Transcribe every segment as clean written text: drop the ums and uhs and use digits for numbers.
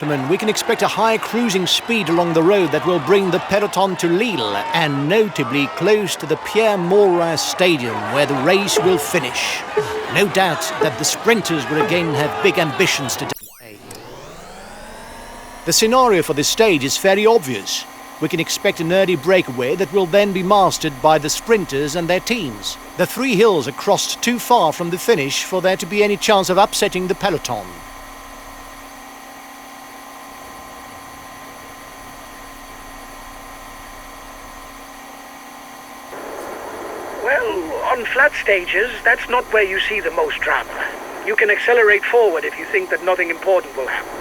We can expect a high cruising speed along the road that will bring the peloton to Lille and notably close to the Pierre-Mauroy Stadium where the race will finish. No doubt that the sprinters will again have big ambitions today. The scenario for this stage is very obvious. We can expect an early breakaway that will then be mastered by the sprinters and their teams. The 3 hills are crossed too far from the finish for there to be any chance of upsetting the peloton. Well, on flat stages, that's not where you see the most drama. You can accelerate forward if you think that nothing important will happen.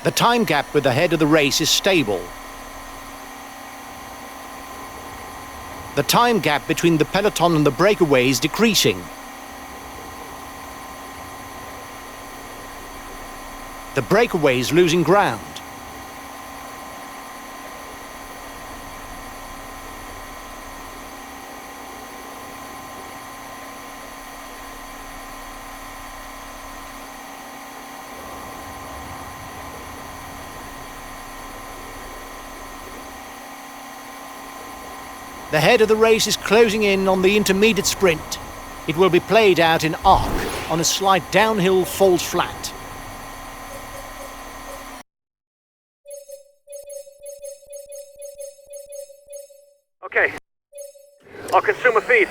The time gap with the head of the race is stable. The time gap between the peloton and the breakaway is decreasing. The breakaway is losing ground. The head of the race is closing in on the intermediate sprint. It will be played out in arc on a slight downhill falls flat. Okay. I'll consume a feed.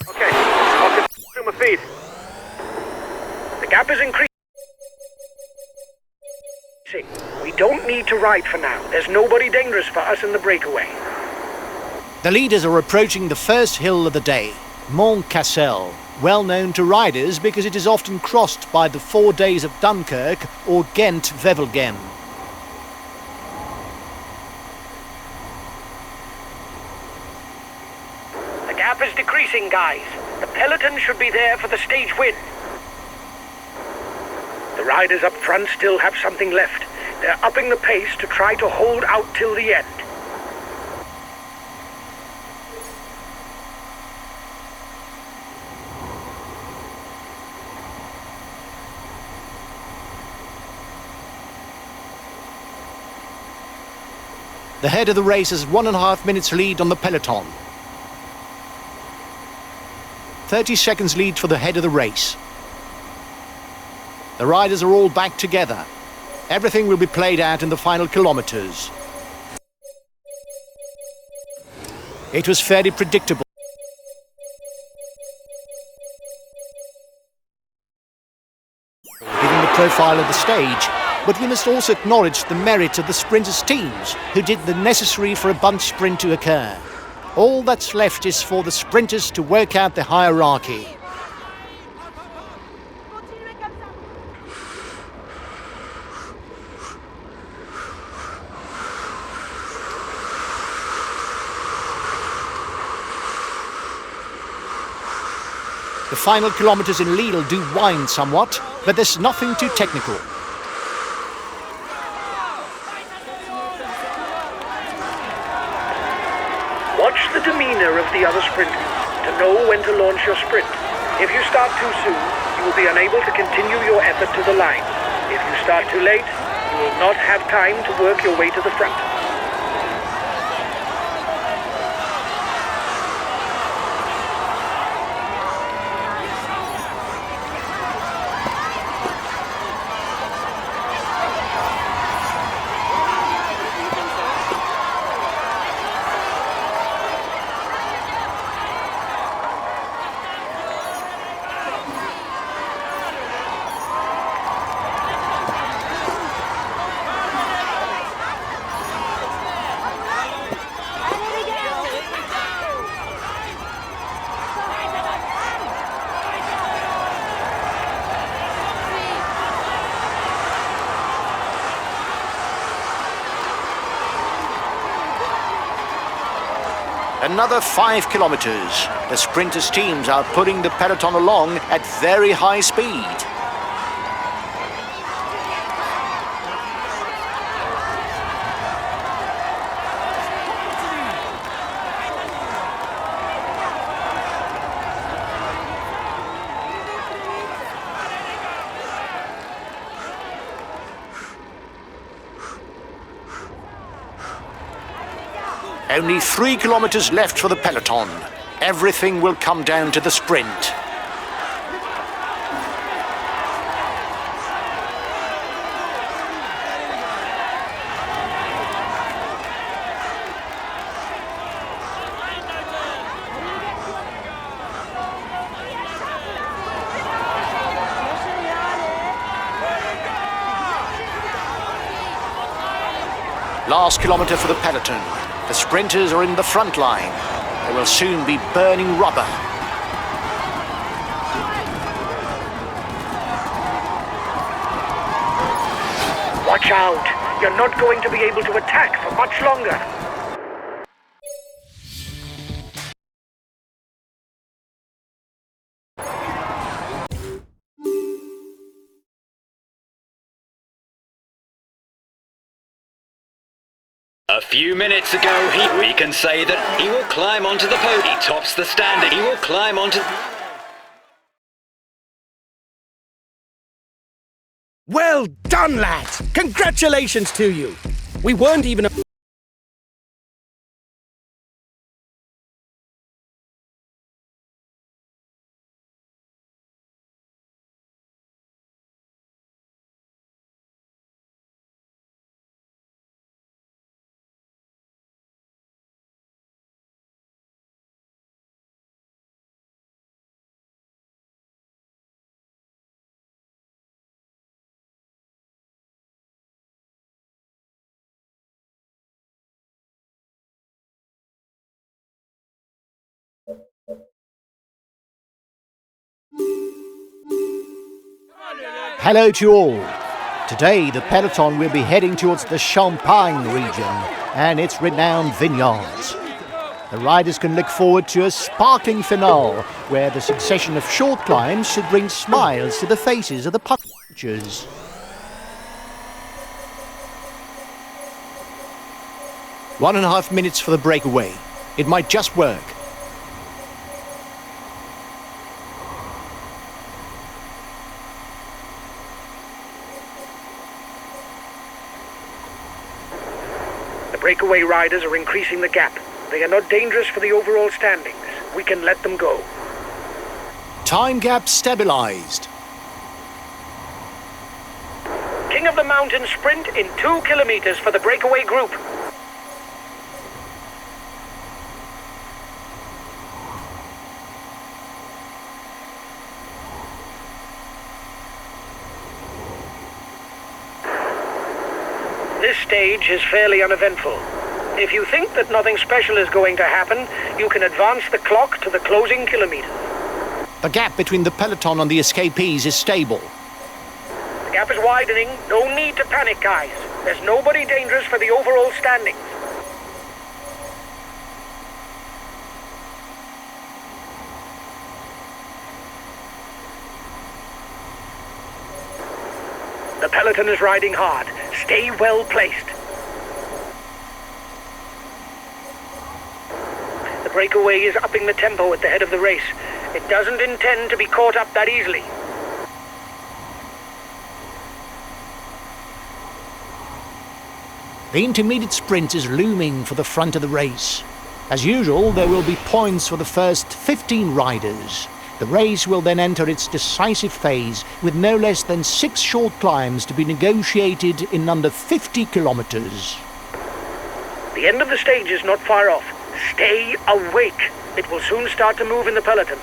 Okay, I'll consume a feed. The gap is increasing. We don't need to ride for now. There's nobody dangerous for us in the breakaway. The leaders are approaching the first hill of the day, Mijn, well known to riders because it is often crossed by the 4 days of Dunkirk or Ghent-Wevelgem. The gap is decreasing, guys. The peloton should be there for the stage win. The riders up front still have something left. They're upping the pace to try to hold out till the end. The head of the race has 1.5 minutes lead on the peloton. 30 seconds lead for the head of the race. The riders are all back together. Everything will be played out in the final kilometers. It was fairly predictable. Given the profile of the stage, but we must also acknowledge the merit of the sprinters' teams, who did the necessary for a bunch sprint to occur. All that's left is for the sprinters to work out the hierarchy. The final kilometers in Lille do wind somewhat, but there's nothing too technical. Watch the demeanor of the other sprinters to know when to launch your sprint. If you start too soon, you will be unable to continue your effort to the line. If you start too late, you will not have time to work your way to the front. Another 5 kilometers. The sprinters' teams are pulling the peloton along at very high speed. Only 3 kilometers left for the peloton. Everything will come down to the sprint. Last kilometer for the peloton. The sprinters are in the front line. They will soon be burning rubber. Watch out! You're not going to be able to attack for much longer. A few minutes ago, we can say that he will climb onto the podium. He tops the standing. He will climb onto... Well done, lads! Congratulations to you! We weren't even... Hello to you all. Today the peloton will be heading towards the Champagne region and its renowned vineyards. The riders can look forward to a sparkling finale where the succession of short climbs should bring smiles to the faces of the punchers. One and a half minutes for the breakaway. It might just work. The breakaway riders are increasing the gap. They are not dangerous for the overall standings. We can let them go. Time gap stabilized. King of the Mountain sprint in 2 kilometers for the breakaway group. This stage is fairly uneventful. If you think that nothing special is going to happen, you can advance the clock to the closing kilometer. The gap between the peloton and the escapees is stable. The gap is widening. No need to panic, guys. There's nobody dangerous for the overall standings. The peloton is riding hard. Stay well placed. The breakaway is upping the tempo at the head of the race. It doesn't intend to be caught up that easily. The intermediate sprint is looming for the front of the race. As usual, there will be points for the first 15 riders. The race will then enter its decisive phase with no less than 6 short climbs to be negotiated in under 50 kilometers. The end of the stage is not far off. Stay awake. It will soon start to move in the peloton.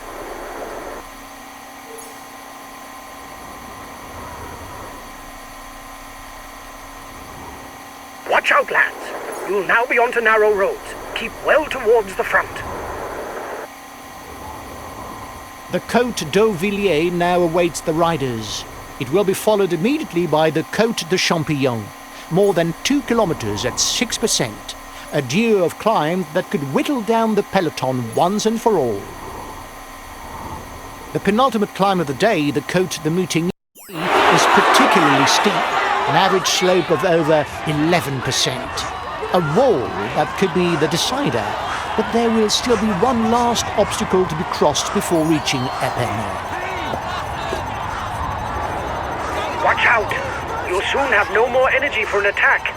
Watch out, lads. You'll now be onto narrow roads. Keep well towards the front. The Côte d'Auvilliers now awaits the riders. It will be followed immediately by the Côte de Champillon, more than 2 kilometers at 6%. a duo of climb that could whittle down the peloton once and for all. The penultimate climb of the day, the Côte de Moutigny, is particularly steep, an average slope of over 11%. A wall that could be the decider, but there will still be one last obstacle to be crossed before reaching abboneer. Watch out! You'll soon have no more energy for an attack.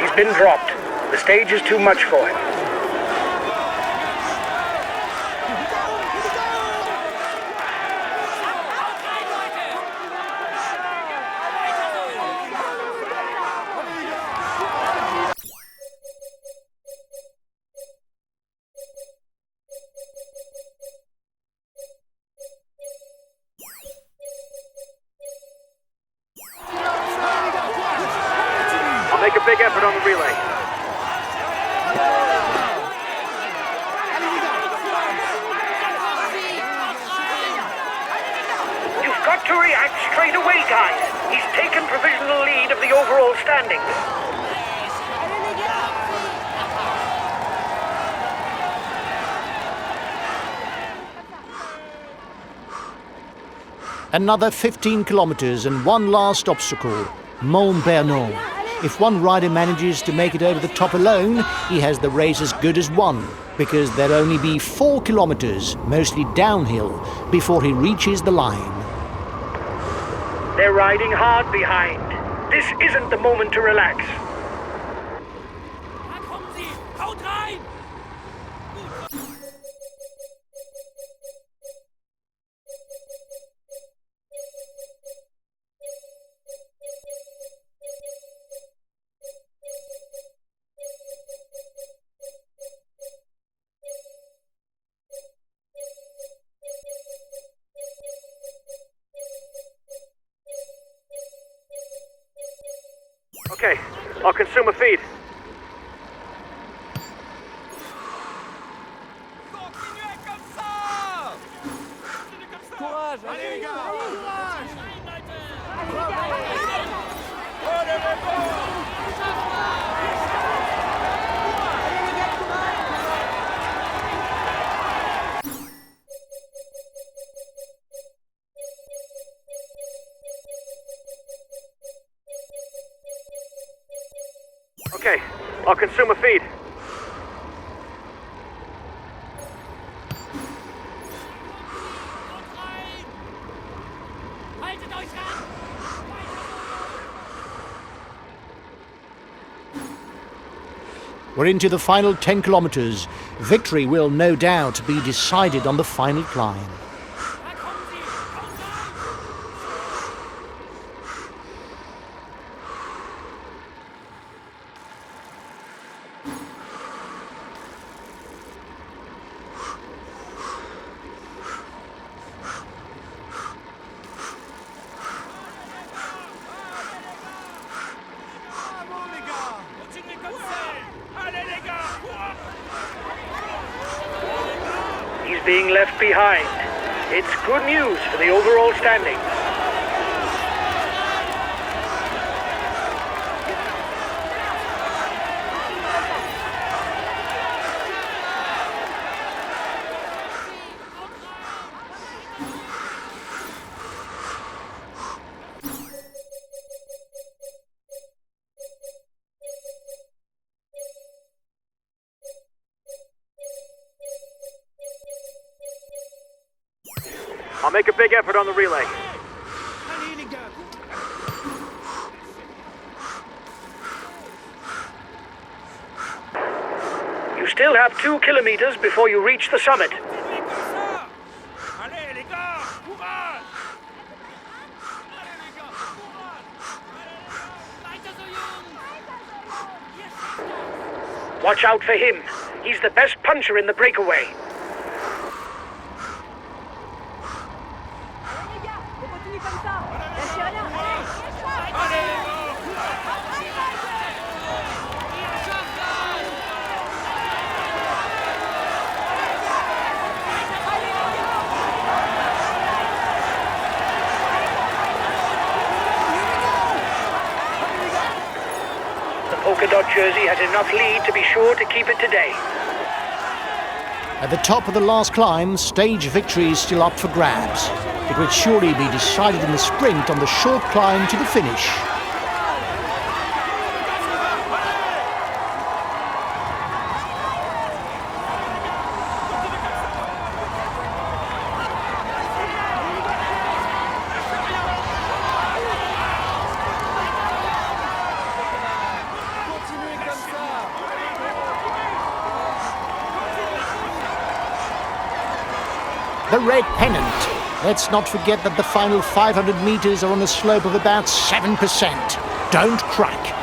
He's been dropped. The stage is too much for him. Make a big effort on the relay. You've got to react straight away, guys. He's taken provisional lead of the overall standings. Another 15 kilometers and one last obstacle, Mont-Bernon. If one rider manages to make it over the top alone, he has the race as good as won, because there'll only be 4 kilometers, mostly downhill, before he reaches the line. They're riding hard behind. This isn't the moment to relax. Okay, I'll consume a feed. Okay, I'll consume a feed. We're into the final 10 kilometers. Victory will no doubt be decided on the final climb. He's being left behind. It's good news for the overall standings. I'll make a big effort on the relay. You still have 2 kilometers before you reach the summit. Watch out for him. He's the best puncher in the breakaway. polka dot jersey has enough lead to be sure to keep it today. At the top of the last climb, stage victory is still up for grabs. It would surely be decided in the sprint on the short climb to the finish. The red pennant. Let's not forget that the final 500 meters are on a slope of about 7%. Don't crack.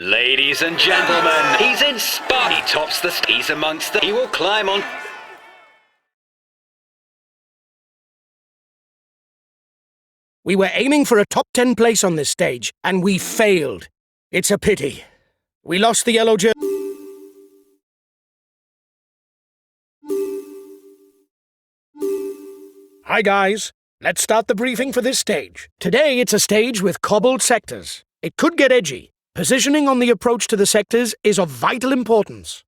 Ladies and gentlemen, he's in spot. He tops the he's amongst the. He will climb on. We were aiming for a top 10 place on this stage, and we failed. It's a pity. We lost the yellow jersey. Hi guys, let's start the briefing for this stage. Today it's a stage with cobbled sectors. It could get edgy. Positioning on the approach to the sectors is of vital importance.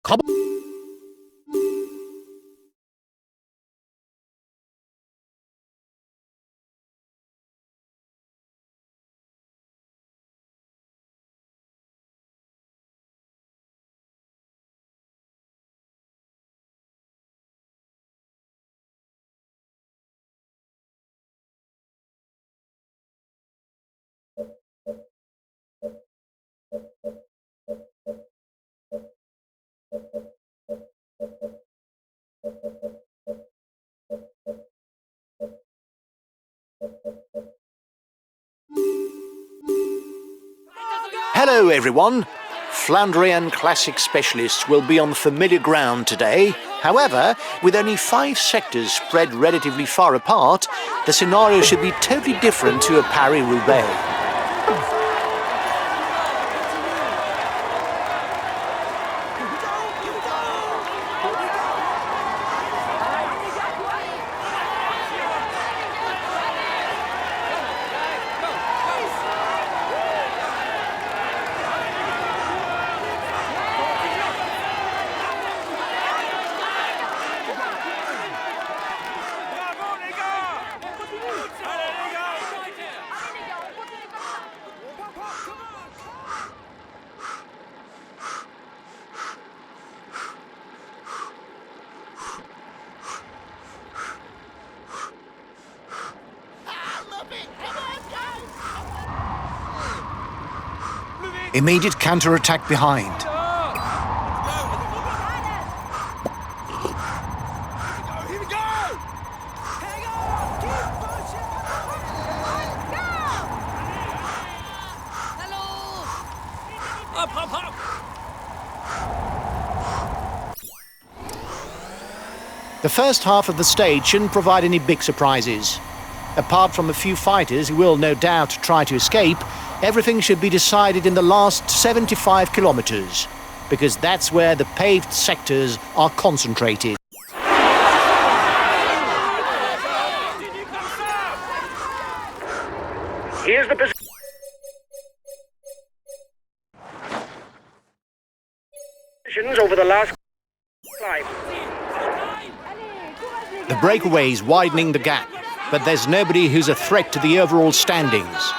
Hello everyone. Flandrian classic specialists will be on familiar ground today. However, with only 5 sectors spread relatively far apart, the scenario should be totally different to a Paris-Roubaix. Immediate counter-attack behind. The first half of the stage shouldn't provide any big surprises. Apart from a few fighters who will no doubt try to escape, everything should be decided in the last 75 kilometers, because that's where the paved sectors are concentrated. Here's the positions over the last climb. The breakaway is widening the gap, but there's nobody who's a threat to the overall standings.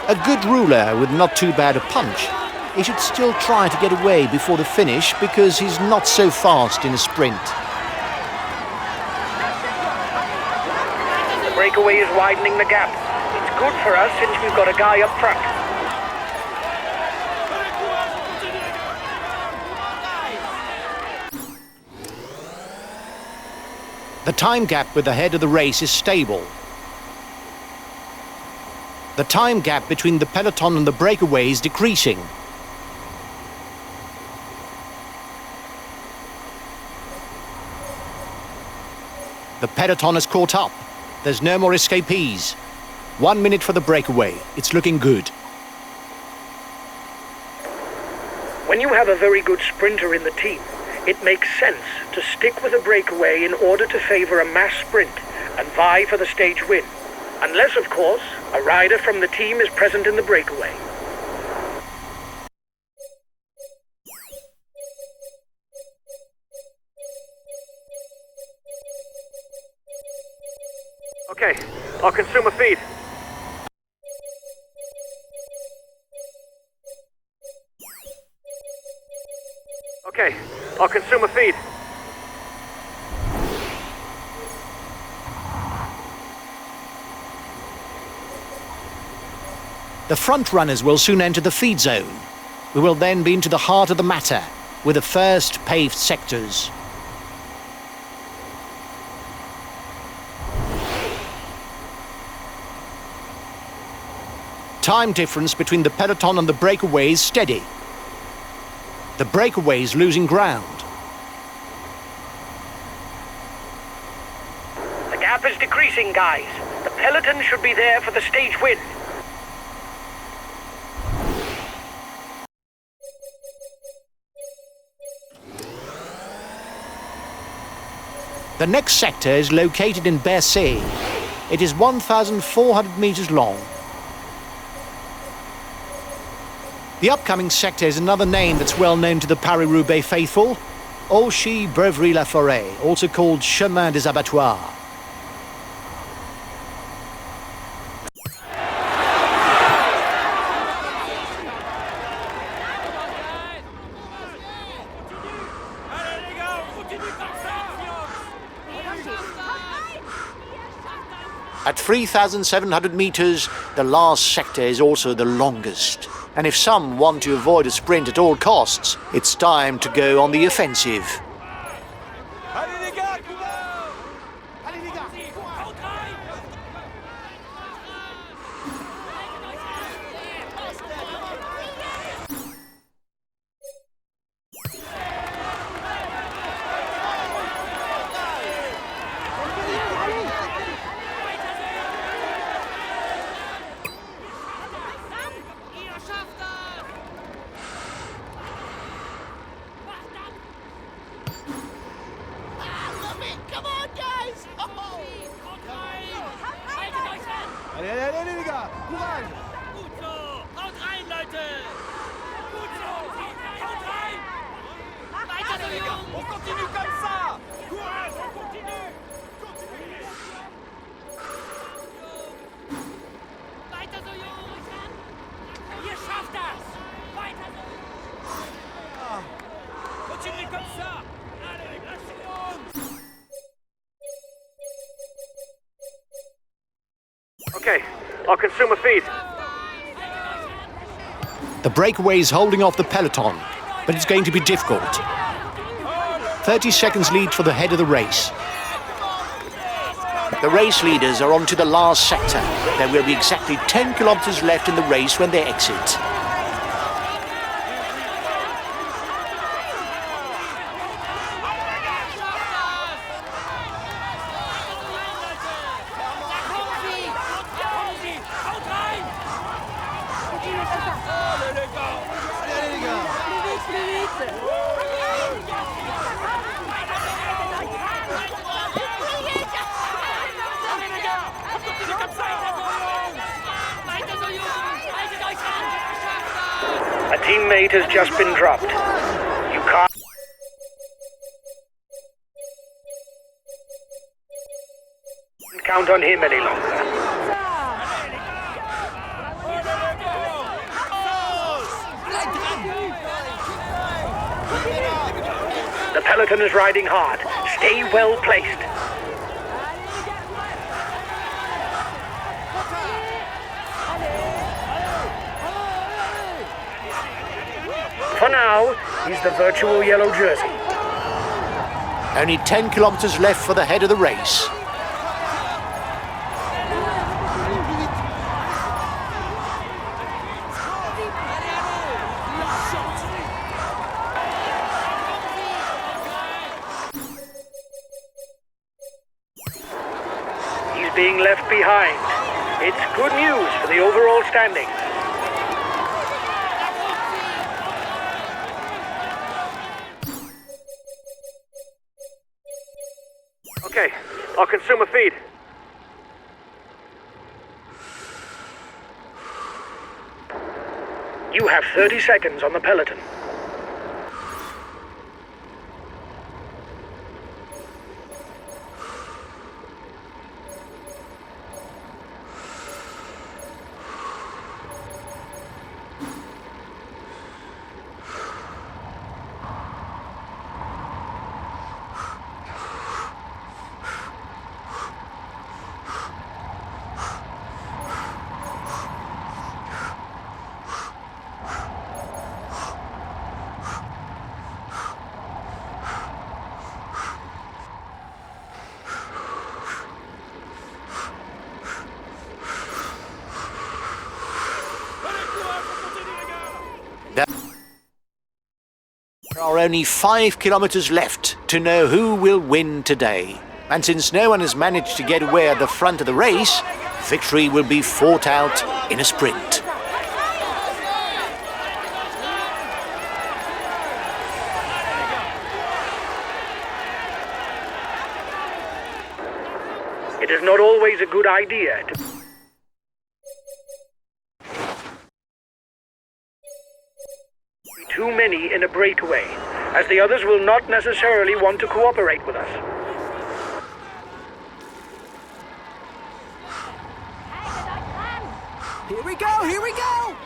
A good ruler with not too bad a punch. He should still try to get away before the finish because he's not so fast in a sprint. The breakaway is widening the gap. It's good for us since we've got a guy up front. The time gap with the head of the race is stable. The time gap between the peloton and the breakaway is decreasing. The peloton has caught up. There's no more escapees. 1 minute for the breakaway. It's looking good. When you have a very good sprinter in the team, it makes sense to stick with a breakaway in order to favor a mass sprint and vie for the stage win. Unless, of course, a rider from the team is present in the breakaway. Okay, I'll consume a feed. Okay, I'll consume a feed. The front runners will soon enter the feed zone. We will then be into the heart of the matter with the first paved sectors. Time difference between the peloton and the breakaway is steady. The breakaway is losing ground. The gap is decreasing, guys. The peloton should be there for the stage win. The next sector is located in Bercy. It is 1,400 meters long. The upcoming sector is another name that's well known to the Paris-Roubaix faithful, Auchy-Breuvry-la-Forêt, also called Chemin des Abattoirs. At 3,700 meters, the last sector is also the longest. And if some want to avoid a sprint at all costs, it's time to go on the offensive. Okay, I'll consume a feed. The breakaway is holding off the peloton, but it's going to be difficult. 30 seconds lead for the head of the race. The race leaders are on to the last sector. There will be exactly 10 kilometers left in the race when they exit. A teammate has just been dropped. You can't count on him any longer. The peloton is riding hard. Stay well placed. now, he's the virtual yellow jersey. Only 10 kilometers left for the head of the race. He's being left behind. It's good news for the overall standings. Okay, I'll consume a feed. You have 30 seconds on the peloton. There are only 5 kilometers left to know who will win today. And since no one has managed to get away at the front of the race, victory will be fought out in a sprint. It is not always a good idea to be too many in a breakaway, as the others will not necessarily want to cooperate with us. Here we go, here we go!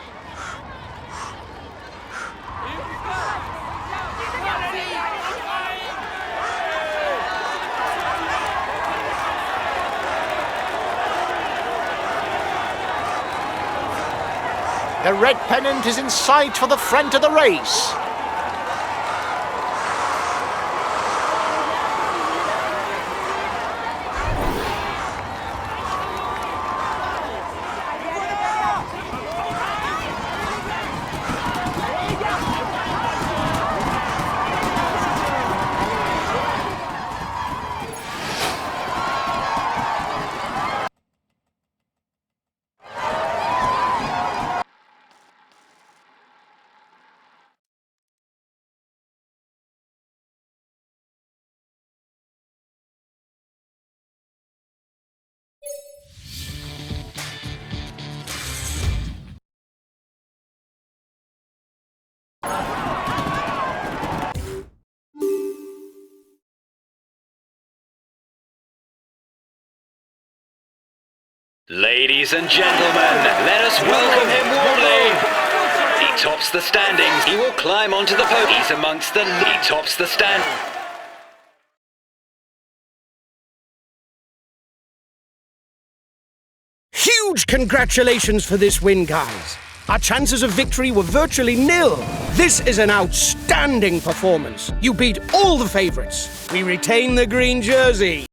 The red pennant is in sight for the front of the race. Ladies and gentlemen, let us welcome him warmly. He tops the standings. He will climb onto the podium. He's amongst the... He tops the stand. Huge congratulations for this win, guys. Our chances of victory were virtually nil. This is an outstanding performance. You beat all the favorites. We retain the green jersey.